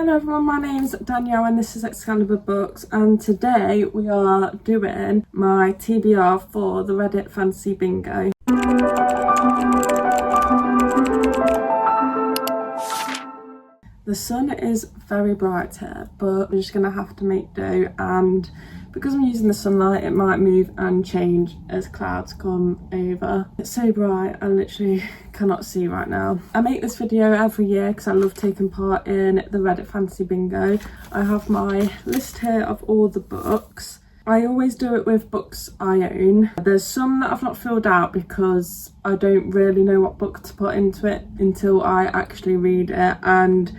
Hello everyone, my name's Danielle and this is ExcaliburBooks, and today we are doing my TBR for the Reddit Fantasy Bingo. The sun is very bright here, but we're just going to have to make do, and because I'm using the sunlight it might move and change as clouds come over. It's so bright I literally cannot see right now. I make this video every year because I love taking part in the Reddit Fantasy Bingo. I have my list here of all the books. I always do it with books I own. There's some that I've not filled out because I don't really know what book to put into it until I actually read it, and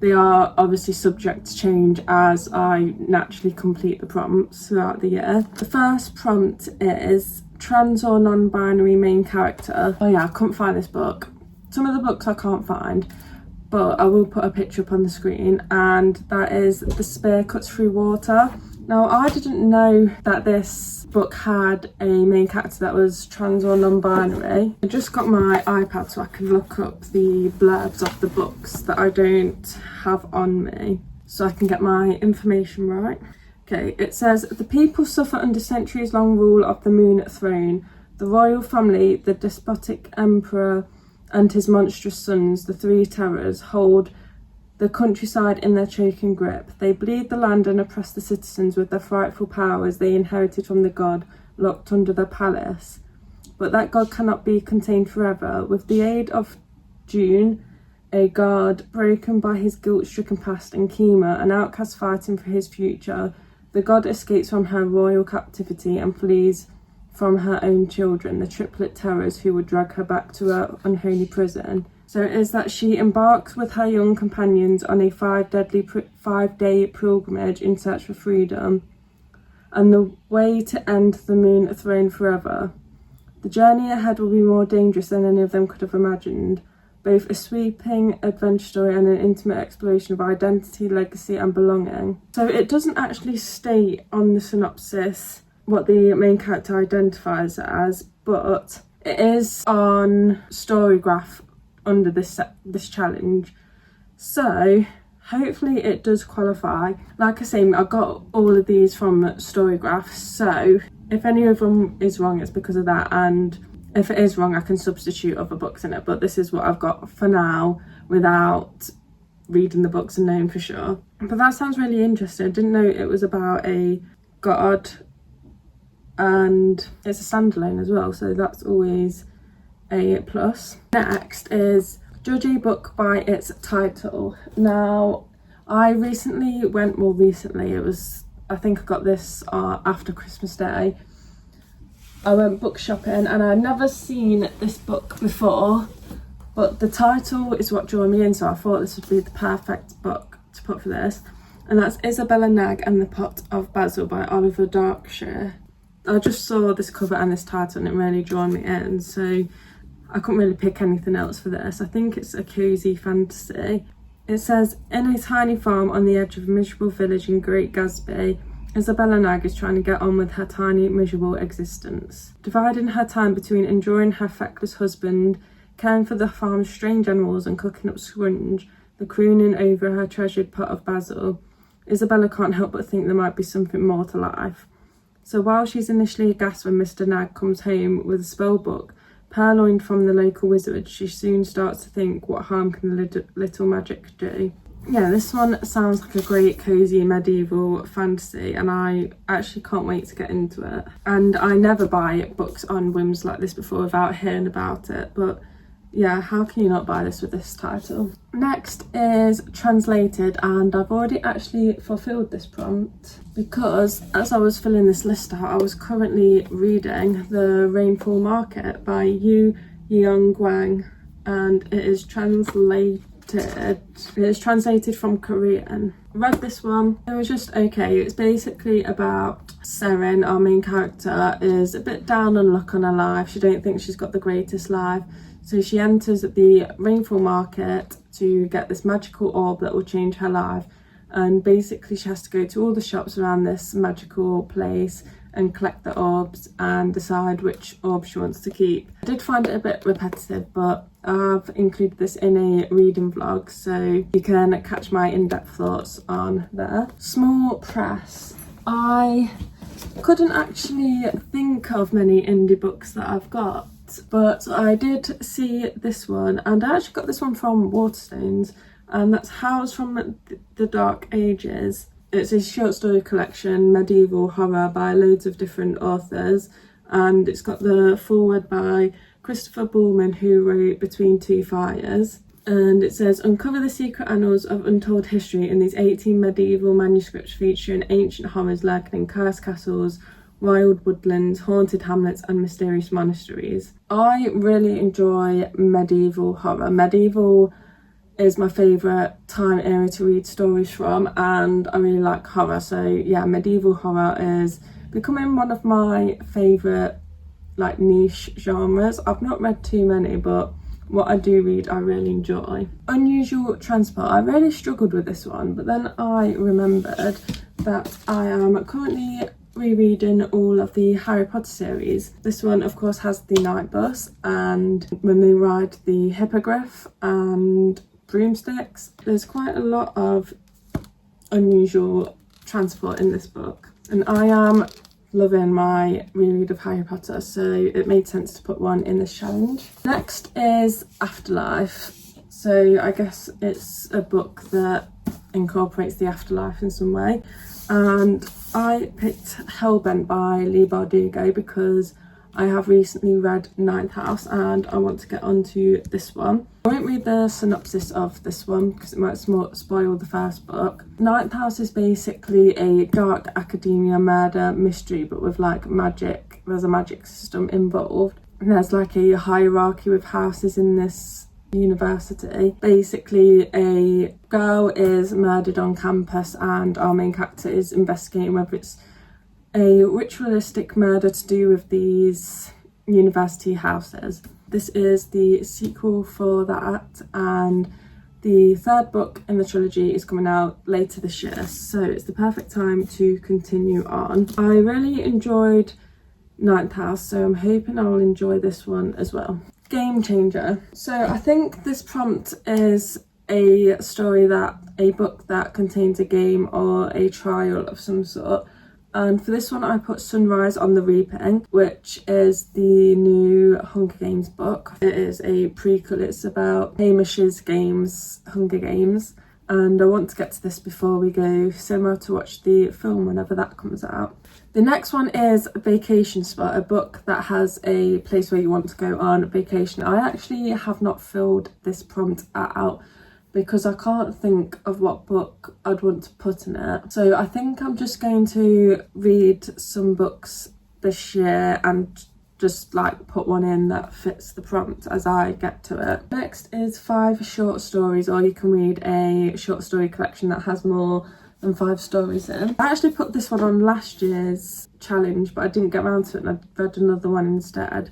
they are obviously subject to change as I naturally complete the prompts throughout the year. The first prompt is trans or non-binary main character. Oh yeah, I couldn't find this book. Some of the books I can't find, but I will put a picture up on the screen, and that is The Spear Cuts Through Water. Now, I didn't know that this book had a main character that was trans or non-binary. I just got my iPad so I can look up the blurbs of the books that I don't have on me, so I can get my information right. Okay, it says, the people suffer under centuries-long rule of the Moon Throne. The royal family, the despotic emperor and his monstrous sons, the Three Terrors, hold the countryside in their choking grip. They bleed the land and oppress the citizens with their frightful powers they inherited from the god locked under their palace. But that god cannot be contained forever. With the aid of June, a guard broken by his guilt-stricken past, and Kima, an outcast fighting for his future, the god escapes from her royal captivity and flees from her own children, the triplet terrors who would drag her back to her unholy prison. So it is that she embarks with her young companions on a five-day pilgrimage in search for freedom and the way to end the Moon Throne forever. The journey ahead will be more dangerous than any of them could have imagined, both a sweeping adventure story and an intimate exploration of identity, legacy and belonging. So it doesn't actually state on the synopsis what the main character identifies as, but it is on Storygraph under this challenge, so hopefully it does qualify. Like I say, I got all of these from Storygraph, so if any of them is wrong it's because of that, and if it is wrong I can substitute other books in it, but this is what I've got for now without reading the books and knowing for sure. But that sounds really interesting. I didn't know it was about a god, and it's a standalone as well, so that's always a plus. Next is judge a book by its title. Now, I recently, it was, I think I got this after Christmas Day. I went book shopping and I'd never seen this book before, but the title is what drew me in, so I thought this would be the perfect book to put for this, and that's Isabella Nag and the Pot of Basil by Oliver Darkshire. I just saw this cover and this title and it really drew me in, so I couldn't really pick anything else for this. I think it's a cosy fantasy. It says, in a tiny farm on the edge of a miserable village in Great Gatsby, Isabella Nag is trying to get on with her tiny, miserable existence. Dividing her time between enjoying her feckless husband, caring for the farm's strange animals and cooking up scrunge, the crooning over her treasured pot of basil, Isabella can't help but think there might be something more to life. So while she's initially aghast when Mr. Nag comes home with a spell book purloined from the local wizard, she soon starts to think, what harm can little magic do? Yeah, this one sounds like a great cosy medieval fantasy, and I actually can't wait to get into it. And I never buy books on whims like this before without hearing about it, but yeah, how can you not buy this with this title? Next is translated, and I've already actually fulfilled this prompt because as I was filling this list out, I was currently reading The Rainfall Market by Yu Young Wang, and it is translated from Korean. I read this one, it was just okay. It's basically about Seren, our main character, is a bit down on luck on her life. She don't think she's got the greatest life. So she enters the Rainfall Market to get this magical orb that will change her life, and basically she has to go to all the shops around this magical place and collect the orbs and decide which orb she wants to keep. I did find it a bit repetitive, but I've included this in a reading vlog so you can catch my in-depth thoughts on there. Small press. I couldn't actually think of many indie books that I've got, but I did see this one, and I actually got this one from Waterstones, and that's House from the Dark Ages. It's a short story collection, medieval horror by loads of different authors, and it's got the foreword by Christopher Bullman, who wrote Between Two Fires. And it says, uncover the secret annals of untold history in these 18 medieval manuscripts featuring ancient horrors lurking in cursed castles, wild woodlands, haunted hamlets and mysterious monasteries. I really enjoy medieval horror. Medieval is my favourite time era to read stories from, and I really like horror, so yeah, medieval horror is becoming one of my favourite like niche genres. I've not read too many, but what I do read I really enjoy. Unusual transport. I really struggled with this one, but then I remembered that I am currently rereading all of the Harry Potter series. This one of course has the night bus and when they ride the hippogriff and broomsticks. There's quite a lot of unusual transport in this book, and I am loving my reread of Harry Potter, so it made sense to put one in this challenge. Next is Afterlife. So I guess it's a book that incorporates the afterlife in some way, and I picked Hellbent by Leigh Bardugo because I have recently read Ninth House and I want to get onto this one. I won't read the synopsis of this one because it might spoil the first book. Ninth House is basically a dark academia murder mystery, but with like magic. There's a magic system involved. And there's like a hierarchy with houses in this university. Basically, a girl is murdered on campus and our main character is investigating whether it's a ritualistic murder to do with these university houses. This is the sequel for that, and the third book in the trilogy is coming out later this year, so it's the perfect time to continue on. I really enjoyed Ninth House, so I'm hoping I'll enjoy this one as well. Game changer. So I think this prompt is a book that contains a game or a trial of some sort. And for this one I put Sunrise on the Reaping, which is the new Hunger Games book. It is a prequel, it's about Hamish's games, Hunger Games. And I want to get to this before we go somewhere to watch the film whenever that comes out. The next one is Vacation Spot, a book that has a place where you want to go on vacation. I actually have not filled this prompt out because I can't think of what book I'd want to put in it. So I think I'm just going to read some books this year and just like put one in that fits the prompt as I get to it. Next is 5 short stories, or you can read a short story collection that has more than 5 stories in. I actually put this one on last year's challenge, but I didn't get around to it and I read another one instead.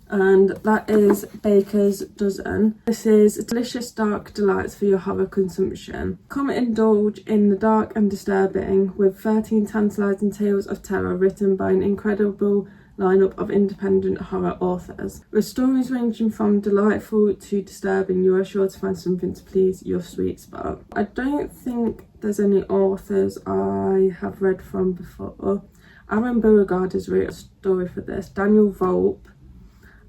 And that is Baker's Dozen. This is delicious dark delights for your horror consumption. Come indulge in the dark and disturbing with 13 tantalising tales of terror written by an incredible lineup of independent horror authors. With stories ranging from delightful to disturbing, you are sure to find something to please your sweet spot. I don't think there's any authors I have read from before. Aaron Beauregard has written a story for this. Daniel Volpe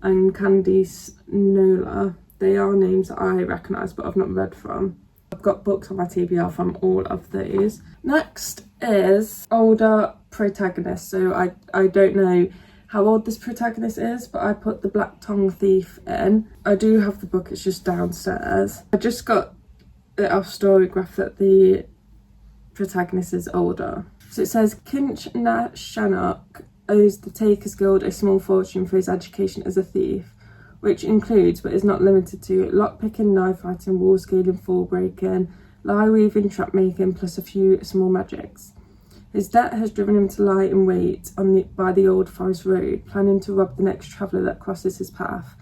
and Candice Nola. They are names that I recognise but I've not read from. I've got books on my TBR from all of these. Next is older protagonist. So I don't know how old this protagonist is, but I put The Black Tongue Thief in. I do have the book, it's just downstairs. I just got it off Storygraph that the protagonist is older. So it says Kinch Na Shannock owes the Takers Guild a small fortune for his education as a thief, which includes but is not limited to lockpicking, knife fighting, wall scaling, fall breaking, lie weaving, trap making, plus a few small magics. His debt has driven him to lie in wait by the old forest road, planning to rob the next traveller that crosses his path.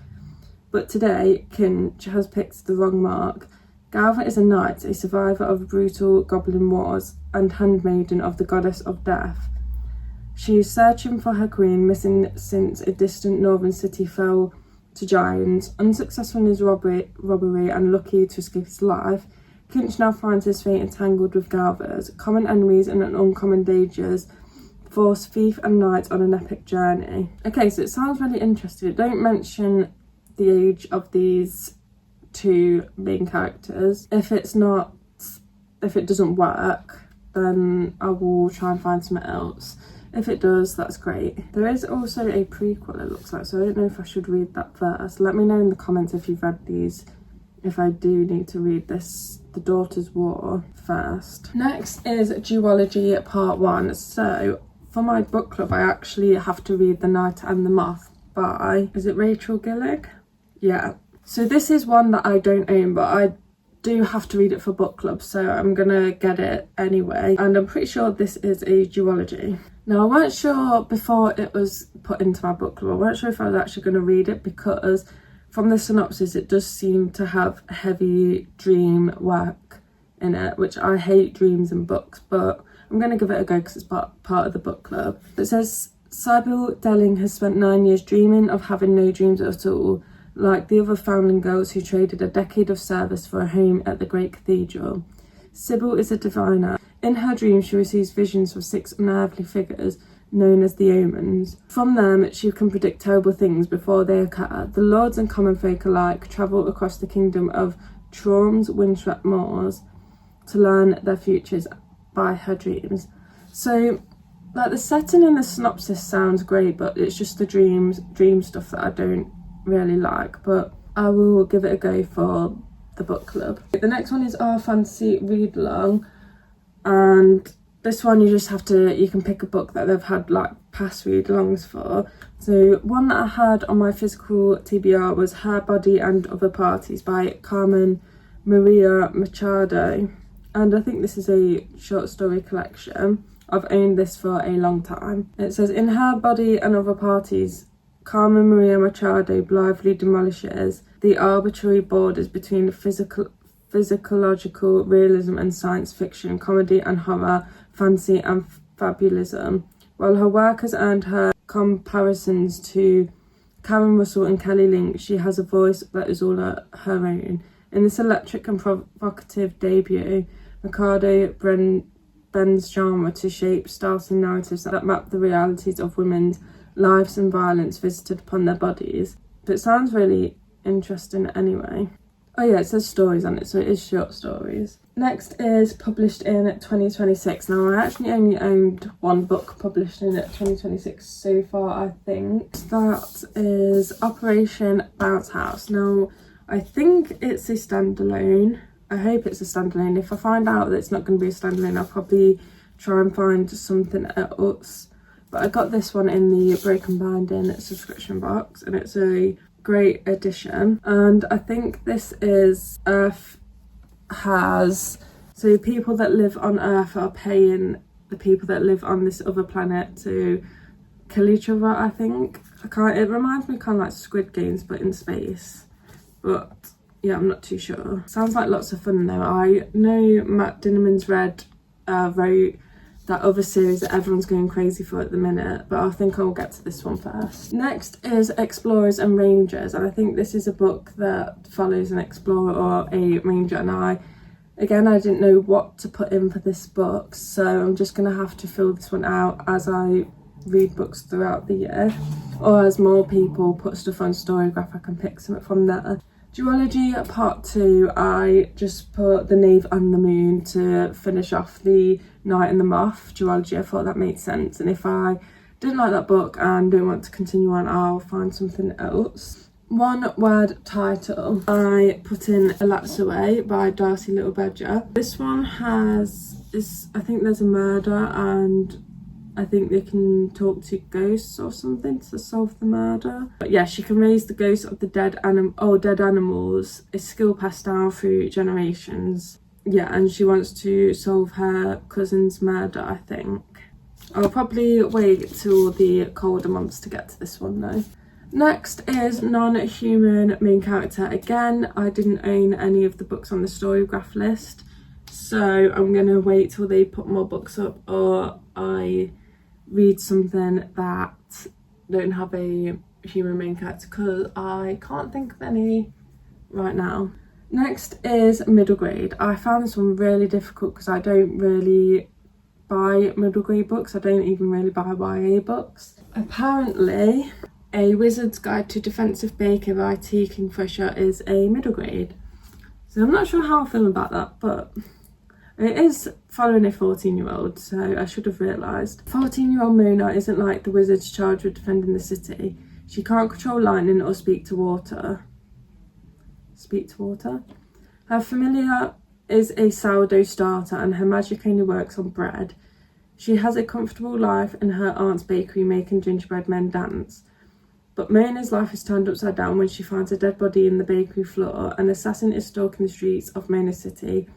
But today, Kinch has picked the wrong mark. Galva is a knight, a survivor of brutal goblin wars, and handmaiden of the goddess of death. She's searching for her queen, missing since a distant northern city fell to giants. Unsuccessful in his robbery and lucky to escape his life, Kinch now finds his fate entangled with Galvers. Common enemies and uncommon dangers force thief and knight on an epic journey. Okay, so it sounds really interesting. It don't mention the age of these two main characters. If it doesn't work, then I will try and find something else. If it does, that's great. There is also a prequel, it looks like, so I don't know if I should read that first. Let me know in the comments if you've read these, if I do need to read this, The Daughter's War, first. Next is Duology Part 1. So for my book club, I actually have to read The Knight and the Moth by, is it Rachel Gillig? Yeah. So this is one that I don't own, but I do have to read it for book club, so I'm gonna get it anyway. And I'm pretty sure this is a duology. Now, I weren't sure before it was put into my book club, I weren't sure if I was actually gonna read it, because from the synopsis, it does seem to have heavy dream work in it, which I hate dreams in books, but I'm going to give it a go because it's part of the book club. It says, Sybil Delling has spent 9 years dreaming of having no dreams at all, like the other foundling girls who traded a decade of service for a home at the great cathedral. Sybil is a diviner. In her dreams, she receives visions of 6 unearthly figures known as the Omens. From them, she can predict terrible things before they occur. The lords and common folk alike travel across the kingdom of Traum's windswept moors to learn their futures by her dreams. So, like, the setting in the synopsis sounds great, but it's just the dream stuff that I don't really like, but I will give it a go for the book club. The next one is Our Fantasy Read Along, and this one you can pick a book that they've had like past read alongs for. So one that I had on my physical TBR was Her Body and Other Parties by Carmen Maria Machado, and I think this is a short story collection. I've owned this for a long time. It says, in Her Body and Other Parties, Carmen Maria Machado blithely demolishes the arbitrary borders between physiological realism and science fiction, comedy and horror, fantasy and fabulism. While her work has earned her comparisons to Karen Russell and Kelly Link, she has a voice that is all her own. In this electric and provocative debut, Machado bends genre to shape startling narratives that map the realities of women's lives and violence visited upon their bodies. But it sounds really interesting anyway. Oh yeah, it says stories on it, so it is short stories. Next is published in 2026. Now, I actually only owned one book published in 2026 so far, I think. That is Operation Bounce House. Now, I think it's a standalone. I hope it's a standalone. If I find out that it's not going to be a standalone, I'll probably try and find something else. But I got this one in the Broken Binding subscription box, and it's a great edition. And I think this is Earth has, so people that live on Earth are paying the people that live on this other planet to kill each other, I think. It reminds me kind of like Squid Games, but in space. But yeah, I'm not too sure. Sounds like lots of fun though. I know Matt Dinniman's wrote that other series that everyone's going crazy for at the minute, but I think I'll get to this one first. Next is Explorers and Rangers, and I think this is a book that follows an explorer or a ranger, and I didn't know what to put in for this book, so I'm just going to have to fill this one out as I read books throughout the year, or as more people put stuff on Storygraph, I can pick something from there. Duology Part 2, I just put The Knave and the Moon to finish off the Knight and the Moth duology. I thought that made sense, and if I didn't like that book and don't want to continue on, I'll find something else. One word title, I put in A Lapse Away by Darcy Little-Badger. This one I think there's a murder, and I think they can talk to ghosts or something to solve the murder. But yeah, she can raise the ghosts of the dead animals, a skill passed down through generations. Yeah, and she wants to solve her cousin's murder, I think. I'll probably wait till the colder months to get to this one though. Next is Non-Human Main Character. Again, I didn't own any of the books on the Storygraph list, so I'm gonna wait till they put more books up, or I read something that don't have a human main character, because I can't think of any right now. Next is middle grade. I found this one really difficult because I don't really buy middle grade books. I don't even really buy YA books. Apparently, A Wizard's Guide to Defensive Baker by T. Kingfisher is a middle grade. So I'm not sure how I feel about that, but it is following a 14-year-old, so I should have realised. 14-year-old Mona isn't like the wizards charged with defending the city. She can't control lightning or speak to water. Her familiar is a sourdough starter and her magic only works on bread. She has a comfortable life in her aunt's bakery making gingerbread men dance. But Mona's life is turned upside down when she finds a dead body in the bakery floor. An assassin is stalking the streets of Mona City,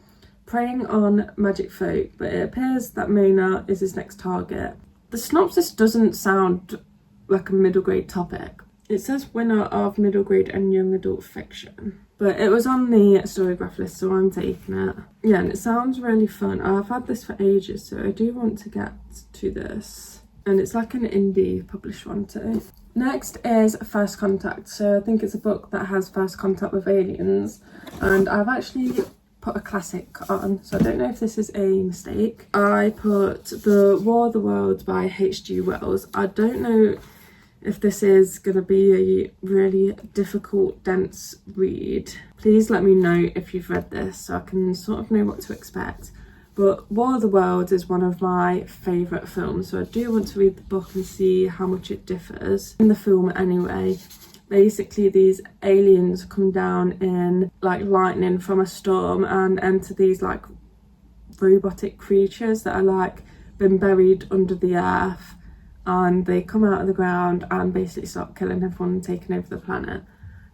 preying on magic folk, but it appears that Mona is his next target. The synopsis doesn't sound like a middle grade topic. It says winner of middle grade and young adult fiction, but it was on the Storygraph list, so I'm taking it. Yeah, and it sounds really fun. I've had this for ages, so I do want to get to this. And it's like an indie published one too. Next is First Contact. So I think it's a book that has first contact with aliens, and I've actually put a classic on, so I don't know if this is a mistake. I put The War of the Worlds by H.G. Wells. I don't know if this is going to be a really difficult, dense read. Please let me know if you've read this so I can sort of know what to expect. But War of the Worlds is one of my favourite films, so I do want to read the book and see how much it differs. In the film anyway, basically these aliens come down in like lightning from a storm and enter these like robotic creatures that are like been buried under the earth, and they come out of the ground and basically start killing everyone and taking over the planet.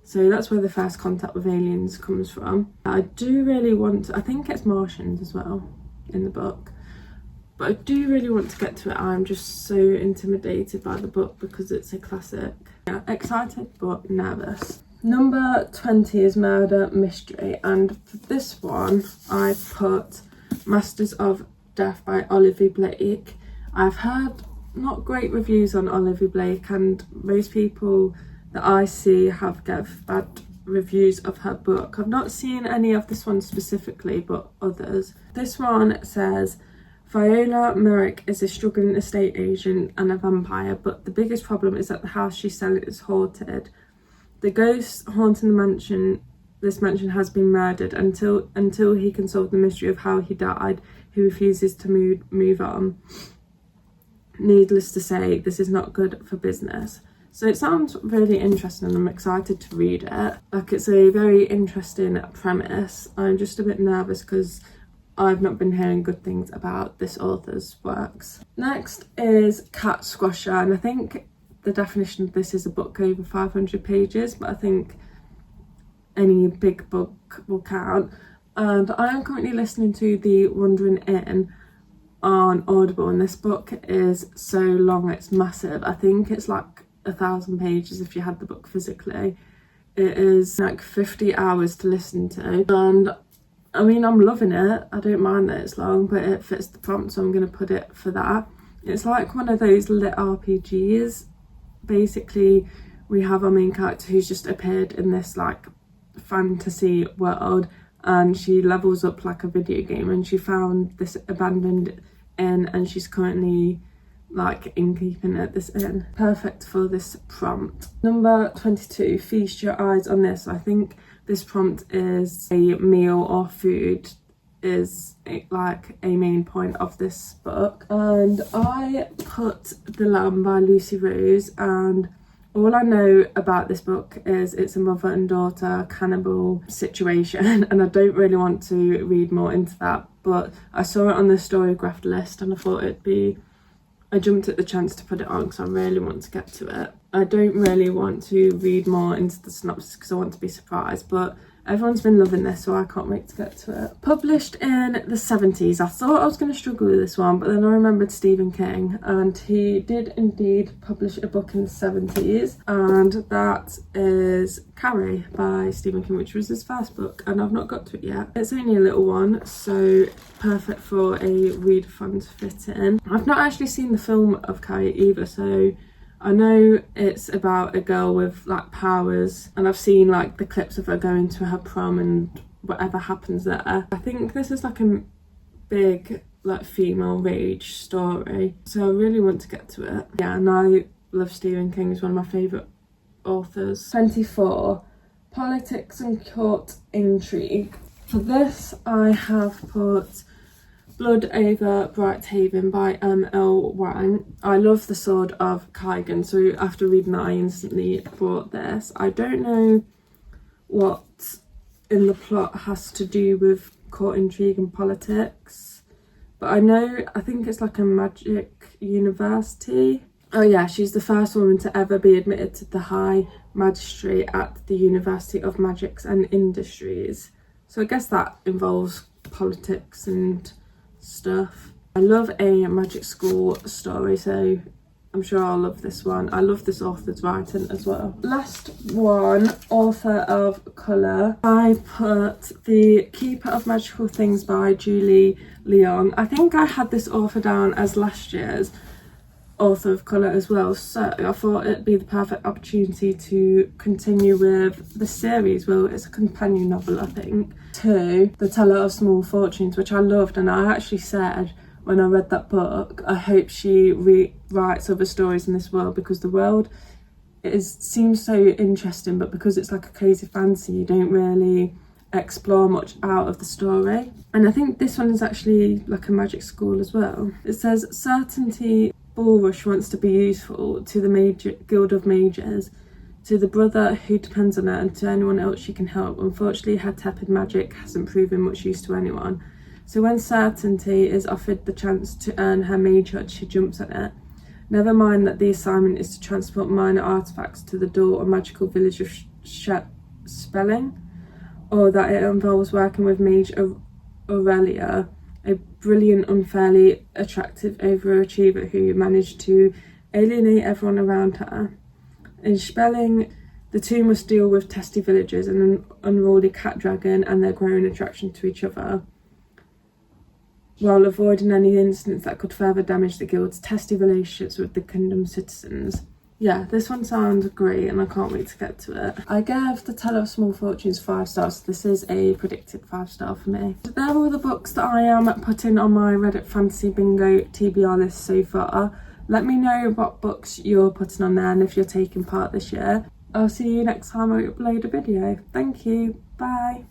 So that's where the first contact with aliens comes from. I do really want to, I think it's Martians as well in the book, but I do really want to get to it. I'm just so intimidated by the book because it's a classic. Yeah, excited but nervous. Number 20 is Murder Mystery, and for this one I put Masters of Death by Olivia Blake. I've heard not great reviews on Olivia Blake, and most people that I see have give bad reviews of her book. I've not seen any of this one specifically, but others. This one says Viola Merrick is a struggling estate agent and a vampire, but the biggest problem is that the house she's selling is haunted. The ghost haunting the mansion, this mansion, has been murdered. Until he can solve the mystery of how he died, he refuses to move on. Needless to say, this is not good for business. So it sounds really interesting and I'm excited to read it. Like, it's a very interesting premise. I'm just a bit nervous because I've not been hearing good things about this author's works. Next is Cat Squasher, and I think the definition of this is a book over 500 pages, but I think any big book will count. And I am currently listening to The Wandering Inn on Audible, and this book is so long, it's massive. I think it's like 1,000 pages if you had the book physically. It is like 50 hours to listen to, and I mean, I'm loving it. I don't mind that it's long, but it fits the prompt, so I'm going to put it for that. It's like one of those lit RPGs. Basically, we have our main character who's just appeared in this like fantasy world, and she levels up like a video game, and she found this abandoned inn, and she's currently like innkeeping at this inn. Perfect for this prompt. Number 22, feast your eyes on this. I think this prompt is a meal or food is like a main point of this book. And I put The Lamb by Lucy Rose, and all I know about this book is it's a mother and daughter cannibal situation, and I don't really want to read more into that, but I saw it on the Storygraph list and I thought I jumped at the chance to put it on because I really want to get to it. I don't really want to read more into the synopsis because I want to be surprised, but Everyone's been loving this, so I can't wait to get to it. Published in the 70s. I thought I was going to struggle with this one, but then I remembered Stephen King, and he did indeed publish a book in the 70s, and that is Carrie by Stephen King, which was his first book, and I've not got to it yet. It's only a little one, so perfect for a readathon to fit in. I've not actually seen the film of Carrie either, so I know it's about a girl with like powers, and I've seen like the clips of her going to her prom and whatever happens there. I think this is like a big like female rage story, so I really want to get to it. Yeah, and I love Stephen King, he's one of my favourite authors. 24. Politics and Court Intrigue. For this I have put Blood Over Brighthaven by M.L. Wang. I love The Sword of Kaigan, so after reading that I instantly bought this. I don't know what in the plot has to do with court intrigue and politics, but I think it's like a magic university. Oh yeah, she's the first woman to ever be admitted to the High Magistrate at the University of Magics and Industries. So I guess that involves politics and stuff. I love a magic school story, so I'm sure I'll love this one. I love this author's writing as well. Last one, author of colour. I put The Keeper of Magical Things by Julie Leong. I think I had this author down as last year's author of colour as well, so I thought it'd be the perfect opportunity to continue with the series. Well, it's a companion novel, I think, to The Teller of Small Fortunes, which I loved, and I actually said when I read that book, I hope she rewrites other stories in this world, because the world seems so interesting, but because it's like a crazy fantasy, you don't really explore much out of the story. And I think this one is actually like a magic school as well. It says, Certainty Bulrush wants to be useful to the Guild of Mages, to the brother who depends on her, and to anyone else she can help. Unfortunately, her tepid magic hasn't proven much use to anyone. So when Certainty is offered the chance to earn her magehood, she jumps at it. Never mind that the assignment is to transport minor artifacts to the door or magical village of Spelling, or that it involves working with Mage Aurelia, a brilliant, unfairly attractive overachiever who managed to alienate everyone around her. In Spelling, the two must deal with testy villagers and an unruly cat dragon and their growing attraction to each other, while avoiding any incidents that could further damage the guild's testy relationships with the kingdom's citizens. Yeah, this one sounds great and I can't wait to get to it. I gave The Teller of Small Fortunes 5 stars, so this is a predicted 5-star for me. So there are all the books that I am putting on my Reddit Fantasy Bingo TBR list so far. Let me know what books you're putting on there and if you're taking part this year. I'll see you next time I upload a video. Thank you, bye.